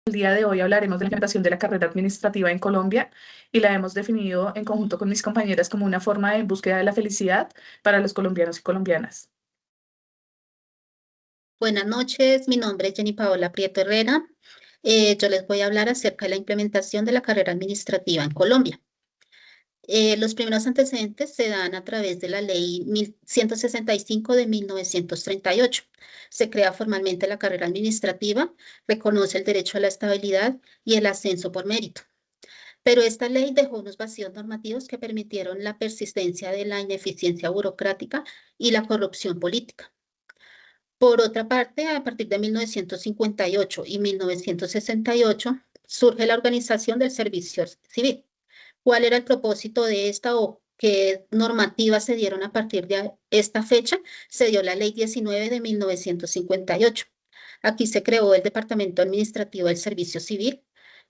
El día de hoy hablaremos de la implementación de la carrera administrativa en Colombia y la hemos definido en conjunto con mis compañeras como una forma de búsqueda de la felicidad para los colombianos y colombianas. Buenas noches, mi nombre es Jenny Paola Prieto Herrera. Yo les voy a hablar acerca de la implementación de la carrera administrativa en Colombia. Los primeros antecedentes se dan a través de la ley 1165 de 1938. Se crea formalmente la carrera administrativa, reconoce el derecho a la estabilidad y el ascenso por mérito. Pero esta ley dejó unos vacíos normativos que permitieron la persistencia de la ineficiencia burocrática y la corrupción política. Por otra parte, a partir de 1958 y 1968 surge la organización del servicio civil. ¿Cuál era el propósito de esta o qué normativas se dieron a partir de esta fecha? Se dio la Ley 19 de 1958. Aquí se creó el Departamento Administrativo del Servicio Civil,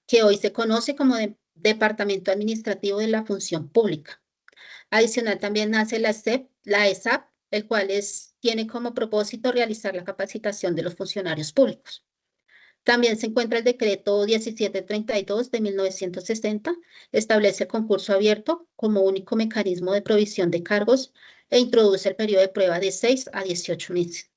que hoy se conoce como Departamento Administrativo de la Función Pública. Adicional también nace la ESAP, el cual tiene como propósito realizar la capacitación de los funcionarios públicos. También se encuentra el decreto 1732 de 1960, establece el concurso abierto como único mecanismo de provisión de cargos e introduce el periodo de prueba de 6 a 18 meses.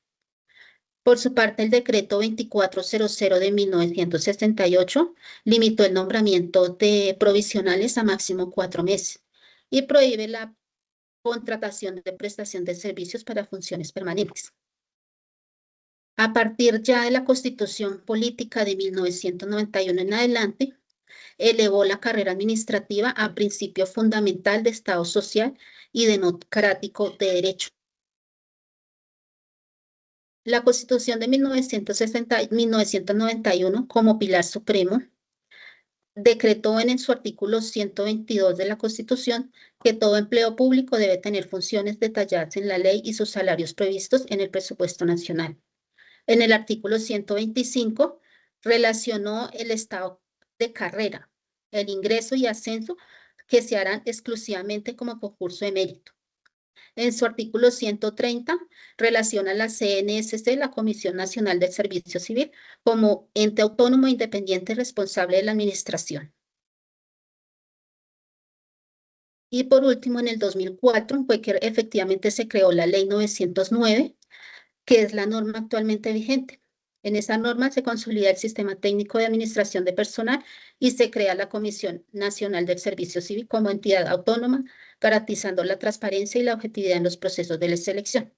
Por su parte, el decreto 2400 de 1968 limitó el nombramiento de provisionales a máximo 4 meses y prohíbe la contratación de prestación de servicios para funciones permanentes. A partir ya de la Constitución Política de 1991 en adelante, elevó la carrera administrativa a principio fundamental de Estado social y democrático de derecho. La Constitución de 1991, como pilar supremo, decretó en su artículo 122 de la Constitución que todo empleo público debe tener funciones detalladas en la ley y sus salarios previstos en el presupuesto nacional. En el artículo 125 relacionó el estado de carrera, el ingreso y ascenso que se harán exclusivamente como concurso de mérito. En su artículo 130 relaciona la CNSC, la Comisión Nacional del Servicio Civil, como ente autónomo e independiente responsable de la administración. Y por último, en el 2004 fue que efectivamente se creó la Ley 909, que es la norma actualmente vigente. En esa norma se consolida el sistema técnico de administración de personal y se crea la Comisión Nacional del Servicio Civil como entidad autónoma, garantizando la transparencia y la objetividad en los procesos de la selección.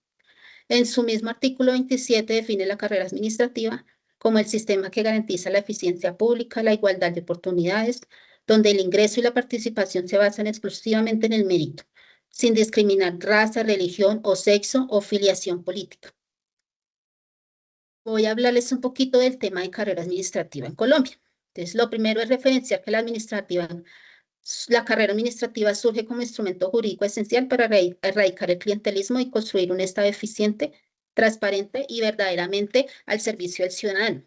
En su mismo artículo 27 define la carrera administrativa como el sistema que garantiza la eficiencia pública, la igualdad de oportunidades, donde el ingreso y la participación se basan exclusivamente en el mérito, sin discriminar raza, religión o sexo o filiación política. Voy a hablarles un poquito del tema de carrera administrativa en Colombia. Entonces, lo primero es referenciar que la carrera administrativa surge como instrumento jurídico esencial para erradicar el clientelismo y construir un Estado eficiente, transparente y verdaderamente al servicio del ciudadano.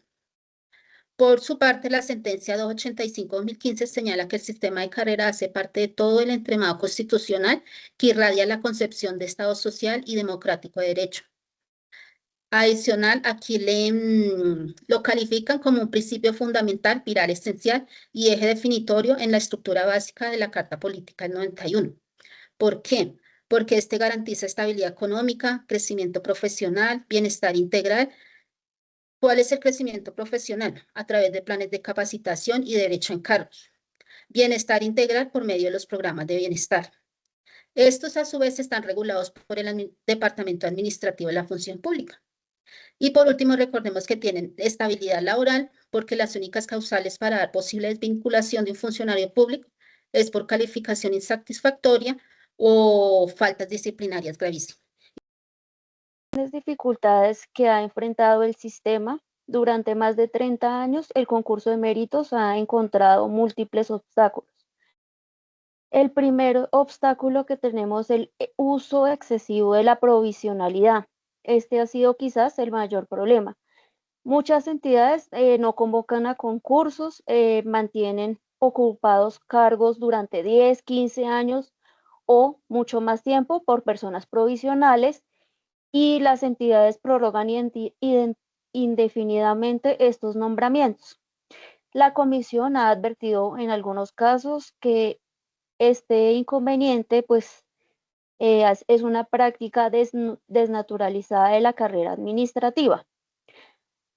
Por su parte, la sentencia 285-2015 señala que el sistema de carrera hace parte de todo el entramado constitucional que irradia la concepción de Estado social y democrático de derecho. Adicional, aquí lo califican como un principio fundamental, pilar esencial y eje definitorio en la estructura básica de la Carta Política del 91. ¿Por qué? Porque este garantiza estabilidad económica, crecimiento profesional, bienestar integral. ¿Cuál es el crecimiento profesional? A través de planes de capacitación y derecho a encargos. Bienestar integral por medio de los programas de bienestar. Estos, a su vez, están regulados por el Departamento Administrativo de la Función Pública. Y por último, recordemos que tienen estabilidad laboral porque las únicas causales para dar posible desvinculación de un funcionario público es por calificación insatisfactoria o faltas disciplinarias gravísimas. Las dificultades que ha enfrentado el sistema durante más de 30 años, el concurso de méritos ha encontrado múltiples obstáculos. El primer obstáculo que tenemos es el uso excesivo de la provisionalidad. Este ha sido quizás el mayor problema. Muchas entidades no convocan a concursos, mantienen ocupados cargos durante 10, 15 años o mucho más tiempo por personas provisionales y las entidades prorrogan indefinidamente estos nombramientos. La comisión ha advertido en algunos casos que este inconveniente pues es una práctica desnaturalizada de la carrera administrativa.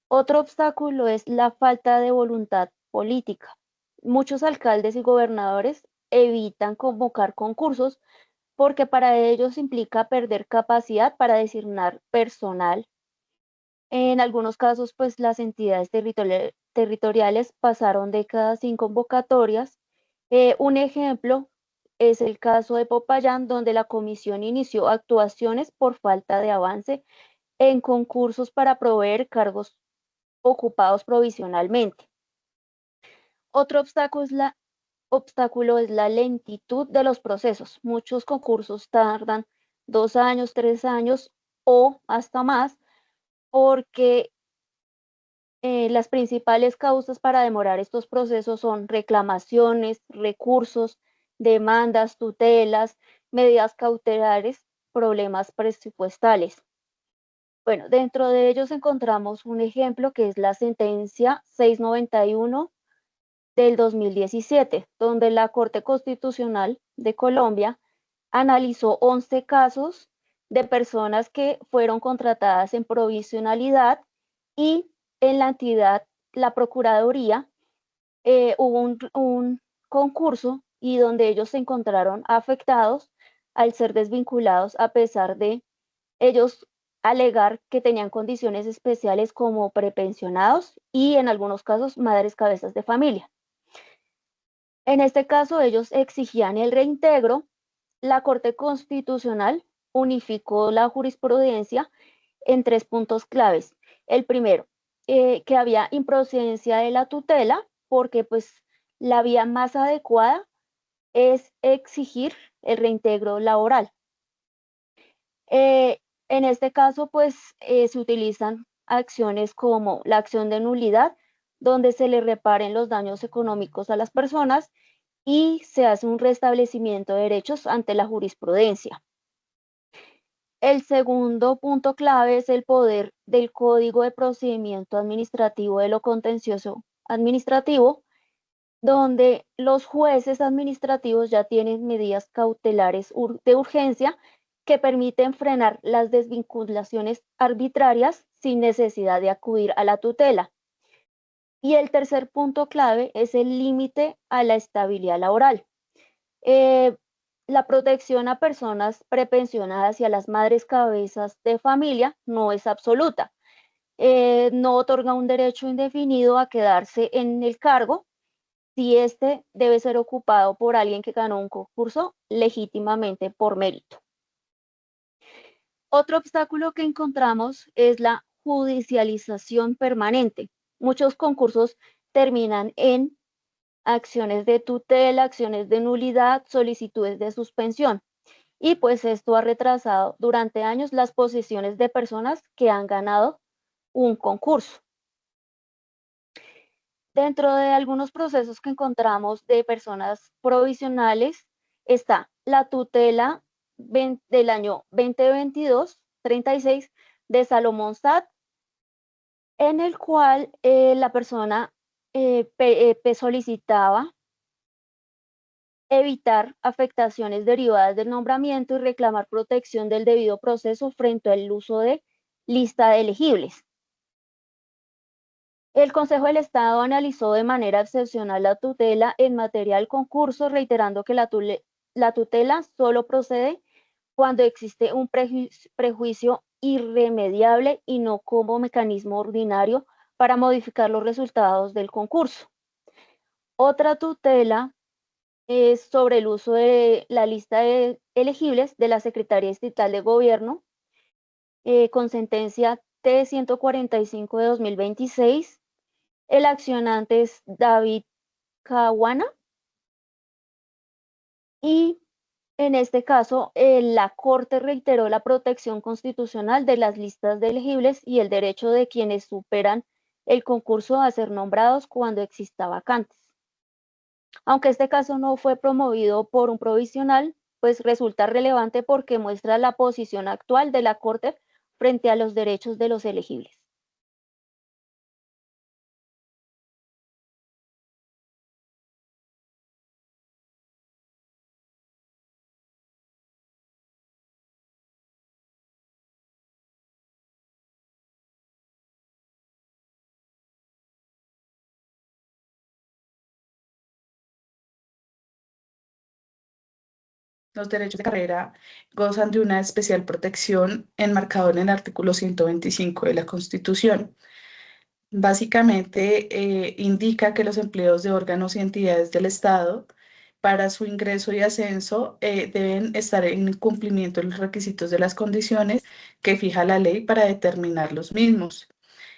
Otro obstáculo es la falta de voluntad política. Muchos alcaldes y gobernadores evitan convocar concursos porque para ellos implica perder capacidad para designar personal. En algunos casos, pues las entidades territoriales pasaron décadas sin convocatorias. Un ejemplo es el caso de Popayán, donde la comisión inició actuaciones por falta de avance en concursos para proveer cargos ocupados provisionalmente. Otro obstáculo es la lentitud de los procesos. Muchos concursos tardan 2 años, 3 años o hasta más porque las principales causas para demorar estos procesos son reclamaciones, recursos, demandas, tutelas, medidas cautelares, problemas presupuestales. Bueno, dentro de ellos encontramos un ejemplo que es la sentencia 691 del 2017, donde la Corte Constitucional de Colombia analizó 11 casos de personas que fueron contratadas en provisionalidad y en la entidad, la Procuraduría, hubo un concurso y donde ellos se encontraron afectados al ser desvinculados a pesar de ellos alegar que tenían condiciones especiales como prepensionados y en algunos casos madres cabezas de familia. En este caso, ellos exigían el reintegro. La Corte Constitucional unificó la jurisprudencia en 3 puntos claves. El primero, que había improcedencia de la tutela, porque pues la vía más adecuada es exigir el reintegro laboral. En este caso, pues se utilizan acciones como la acción de nulidad, donde se le reparen los daños económicos a las personas y se hace un restablecimiento de derechos ante la jurisprudencia. El segundo punto clave es el poder del Código de Procedimiento Administrativo de lo Contencioso Administrativo, donde los jueces administrativos ya tienen medidas cautelares de urgencia que permiten frenar las desvinculaciones arbitrarias sin necesidad de acudir a la tutela. Y el tercer punto clave es el límite a la estabilidad laboral. La protección a personas prepensionadas y a las madres cabezas de familia no es absoluta. No otorga un derecho indefinido a quedarse en el cargo si este debe ser ocupado por alguien que ganó un concurso legítimamente por mérito. Otro obstáculo que encontramos es la judicialización permanente. Muchos concursos terminan en acciones de tutela, acciones de nulidad, solicitudes de suspensión. Y pues esto ha retrasado durante años las posiciones de personas que han ganado un concurso. Dentro de algunos procesos que encontramos de personas provisionales está la tutela del año 2022-36 de Salomón Sad, en el cual la persona solicitaba evitar afectaciones derivadas del nombramiento y reclamar protección del debido proceso frente al uso de lista de elegibles. El Consejo del Estado analizó de manera excepcional la tutela en materia del concurso, reiterando que la tutela solo procede cuando existe un prejuicio irremediable y no como mecanismo ordinario para modificar los resultados del concurso. Otra tutela es sobre el uso de la lista de elegibles de la Secretaría Estatal de Gobierno, con sentencia T-145 de 2026. El accionante es David Caguana y en este caso la Corte reiteró la protección constitucional de las listas de elegibles y el derecho de quienes superan el concurso a ser nombrados cuando exista vacantes. Aunque este caso no fue promovido por un provisional, pues resulta relevante porque muestra la posición actual de la Corte frente a los derechos de los elegibles. Los derechos de carrera gozan de una especial protección enmarcado en el artículo 125 de la Constitución. Básicamente, indica que los empleos de órganos y entidades del Estado para su ingreso y ascenso deben estar en cumplimiento de los requisitos de las condiciones que fija la ley para determinar los mismos.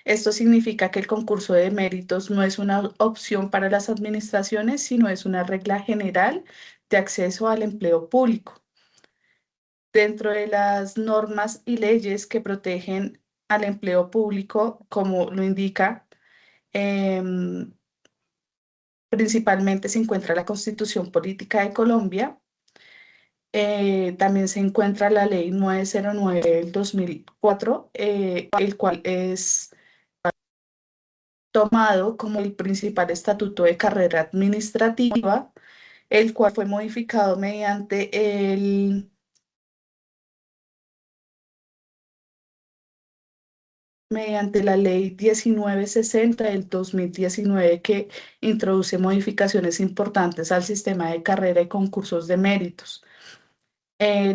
Esto significa que el concurso de méritos no es una opción para las administraciones, sino es una regla general de acceso al empleo público. Dentro de las normas y leyes que protegen al empleo público, como lo indica, principalmente se encuentra la Constitución Política de Colombia. También se encuentra la Ley 909 del 2004, el cual es tomado como el principal estatuto de carrera administrativa, el cual fue modificado mediante la Ley 1960 del 2019, que introduce modificaciones importantes al sistema de carrera y concursos de méritos.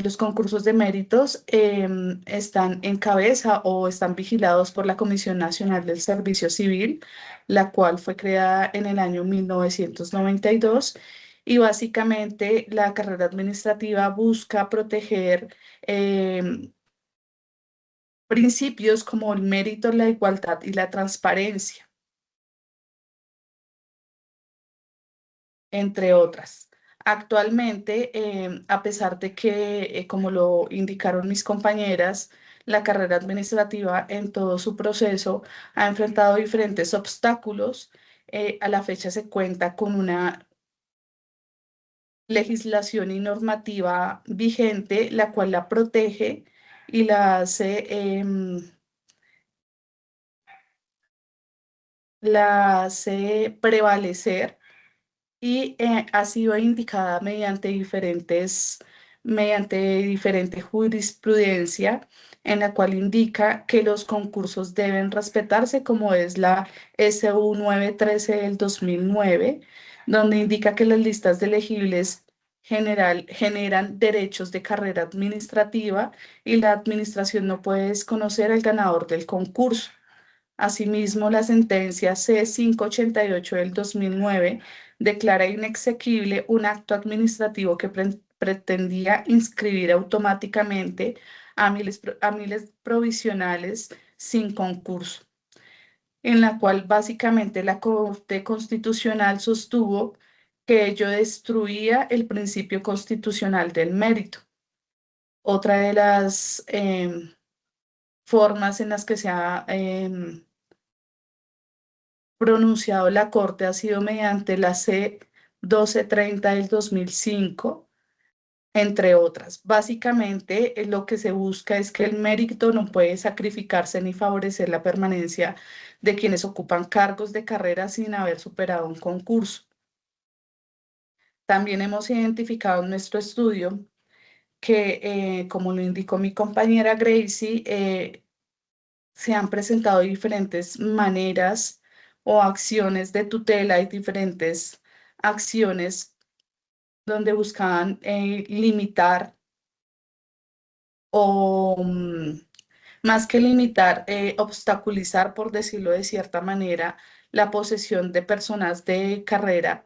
Los concursos de méritos están en cabeza o están vigilados por la Comisión Nacional del Servicio Civil, la cual fue creada en el año 1992, y básicamente la carrera administrativa busca proteger principios como el mérito, la igualdad y la transparencia, entre otras. Actualmente, a pesar de que, como lo indicaron mis compañeras, la carrera administrativa en todo su proceso ha enfrentado diferentes obstáculos, a la fecha se cuenta con una legislación y normativa vigente, la cual la protege y la hace prevalecer, y ha sido indicada mediante diferente jurisprudencia, en la cual indica que los concursos deben respetarse, como es la SU 913 del 2009, donde indica que las listas de elegibles generan derechos de carrera administrativa y la administración no puede desconocer al ganador del concurso. Asimismo, la sentencia C-588 del 2009 declara inexequible un acto administrativo que pretendía inscribir automáticamente a miles provisionales sin concurso, en la cual básicamente la Corte Constitucional sostuvo que ello destruía el principio constitucional del mérito. Otra de las formas en las que se ha pronunciado la Corte ha sido mediante la C-1230 del 2005, entre otras. Básicamente, lo que se busca es que el mérito no puede sacrificarse ni favorecer la permanencia de quienes ocupan cargos de carrera sin haber superado un concurso. También hemos identificado en nuestro estudio que, como lo indicó mi compañera Gracie, se han presentado diferentes maneras o acciones de tutela y diferentes acciones donde buscaban limitar o, más que limitar, obstaculizar, por decirlo de cierta manera, la posesión de personas de carrera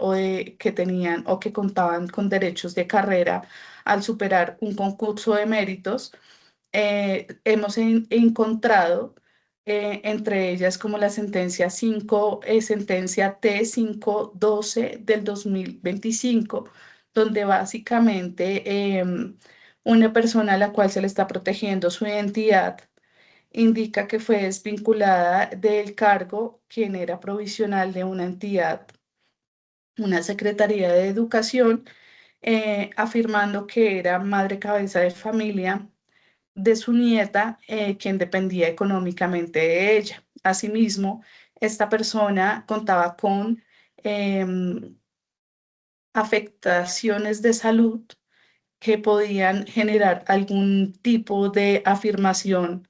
que tenían o que contaban con derechos de carrera al superar un concurso de méritos. Hemos encontrado entre ellas como la sentencia T-512 del 2025, donde básicamente una persona a la cual se le está protegiendo su identidad indica que fue desvinculada del cargo quien era provisional de una entidad, una Secretaría de Educación, afirmando que era madre cabeza de familia de su nieta, quien dependía económicamente de ella. Asimismo, esta persona contaba con afectaciones de salud que podían generar algún tipo de afirmación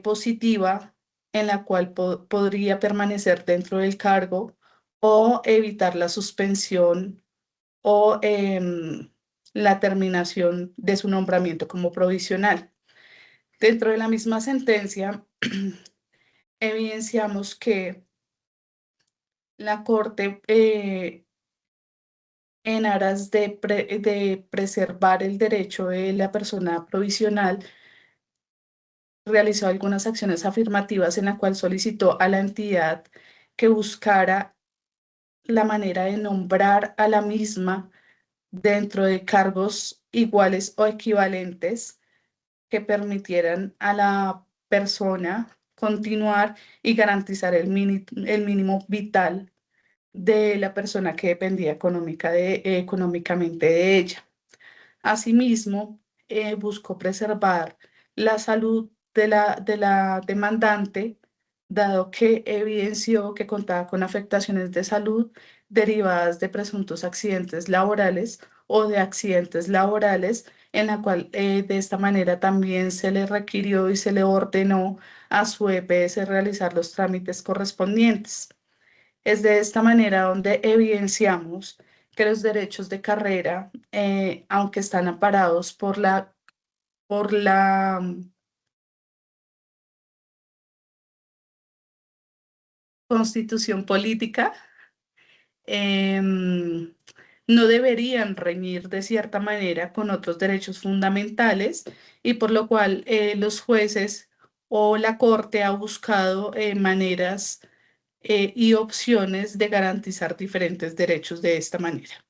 positiva, en la cual podría permanecer dentro del cargo o evitar la suspensión o la terminación de su nombramiento como provisional. Dentro de la misma sentencia, evidenciamos que la Corte, en aras de preservar el derecho de la persona provisional, realizó algunas acciones afirmativas en la cual solicitó a la entidad que buscara la manera de nombrar a la misma dentro de cargos iguales o equivalentes que permitieran a la persona continuar y garantizar el mínimo vital de la persona que dependía económicamente de ella. Asimismo, buscó preservar la salud de la demandante, dado que evidenció que contaba con afectaciones de salud derivadas de presuntos accidentes laborales o de accidentes laborales, en la cual de esta manera también se le requirió y se le ordenó a su EPS realizar los trámites correspondientes. Es de esta manera donde evidenciamos que los derechos de carrera, aunque están amparados por la Constitución política, no deberían reñir de cierta manera con otros derechos fundamentales, y por lo cual los jueces o la Corte ha buscado maneras y opciones de garantizar diferentes derechos de esta manera.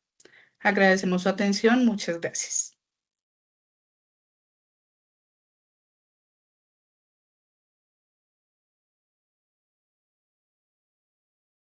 Agradecemos su atención. Muchas gracias.